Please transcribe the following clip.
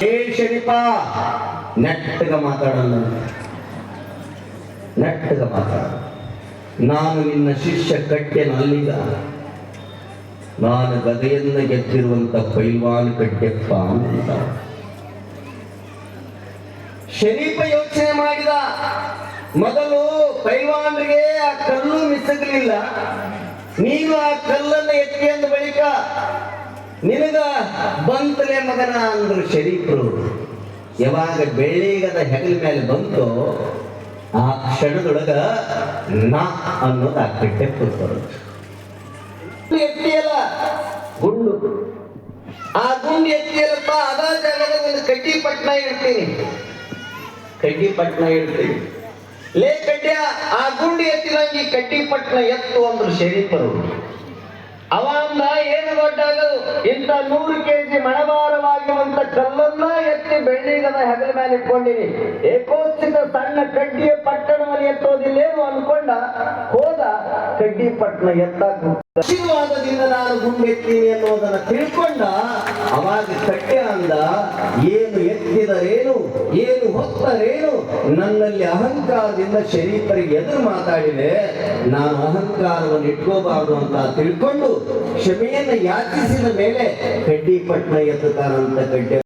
ಶೇಷರಿಪ ನೆಟ್ಟಗ ಮಾತಾಡಲ್ಲ, ನೆಟ್ಟಗ ಮಾತಾಡ. ನಾನು ನಿನ್ನ ಶಿಷ್ಯ ಕಟ್ಟೆನಲ್ಲೀಗ, ನಾನು ಗದೆಯನ್ನ ಗೆದ್ದಿರುವಂತ ಪೈಲ್ವಾನ್ ಕಟ್ಟೆಪ್ಪ ಅಂತ ಶರೀಫ ಯೋಚನೆ ಮಾಡಿದ. ಮೊದಲು ಪೈಲ್ವಾನ್ರಿಗೆ ಆ ಕಲ್ಲು ಮಿಸಗಲಿಲ್ಲ, ನೀನು ಆ ಕಲ್ಲನ್ನು ಎತ್ತಿ ಅಂದ ಬಳಿಕ ನಿನಗ ಬಂತಲೇ ಮಗನ ಅಂದ್ರು ಶರೀಫರು. ಯಾವಾಗ ಬೆಳ್ಳಿಗದ ಹೆಗಲ ಮೇಲೆ ಬಂತು ಆ ಕ್ಷಣದೊಳಗ ನಾ ಅನ್ನೋದು ಆ ಕಟ್ಟೆ ಕೂತ್ಕೊಳ್ಳೋದು. ಎತ್ತಿಯಲ್ಲ ಗುಂಡು, ಆ ಗುಂಡು ಎತ್ತಿಯಲ್ಲಪ್ಪ, ಅದ ಜಾಗದ ಒಂದು ಕಡ್ಡಿ ಪಟ್ನ ಇಡ್ತೀನಿ, ಕಡ್ಡಿ ಪಟ್ನ ಇಡ್ತೀನಿ. ಲೇ ಕಡ್ಡ್ಯ, ಆ ಗುಂಡು ಎತ್ತಿದಂಗೆ ಕಡ್ಡಿ ಪಟ್ನ ಎತ್ತು ಅಂದ್ರು ಶರೀಫರು. ಅವ ಅಂದ, ಏನು ದೊಡ್ಡಾಗದು, ಇಂಥ 100 kg ಮಣಭಾರವಾಗಿರುವಂತ ಕಲ್ಲನ್ನ ಎತ್ತಿ ಬೆಳ್ಳಿಗದ ಹೆಗಲ ಮೇಲೆ ಇಟ್ಕೊಂಡಿನಿ, ಏಕೋಚಿತ ಸಣ್ಣ ಕಡ್ಡಿಯ ಪಟ್ಟಣವನ್ನು ಎತ್ತೋದಿಲ್ಲೇನು ಅನ್ಕೊಂಡ ಹೋದ. ಕಡ್ಡಿ ಪಟ್ಟಣ ಎತ್ತಾಕ ಆಶೀರ್ವಾದದಿಂದ ನಾನು ಗುಂಡೆತ್ತೀನಿ ಅನ್ನೋದನ್ನ ತಿಳ್ಕೊಂಡ. ಅವಾಗ ಕಟ್ಟೆ ಅಂದ, ಏನು ಎತ್ತಿದರೇನು, ಏನು ಹೊತ್ತರೇನು, ನನ್ನಲ್ಲಿ ಅಹಂಕಾರದಿಂದ ಶರೀಫರಿಗೆ ಎದುರು ಮಾತಾಡಿದೆ, ನಾನು ಅಹಂಕಾರವನ್ನು ಇಟ್ಕೋಬಾರದು ಅಂತ ತಿಳ್ಕೊಂಡು ಕ್ಷಮೆಯನ್ನು ಯಾಚಿಸಿದ ಮೇಲೆ ಕಡ್ಡಿ ಪಟ್ಟಣ ಎತ್ತುತ್ತಾನಂತ ಕಡ್ಡೆ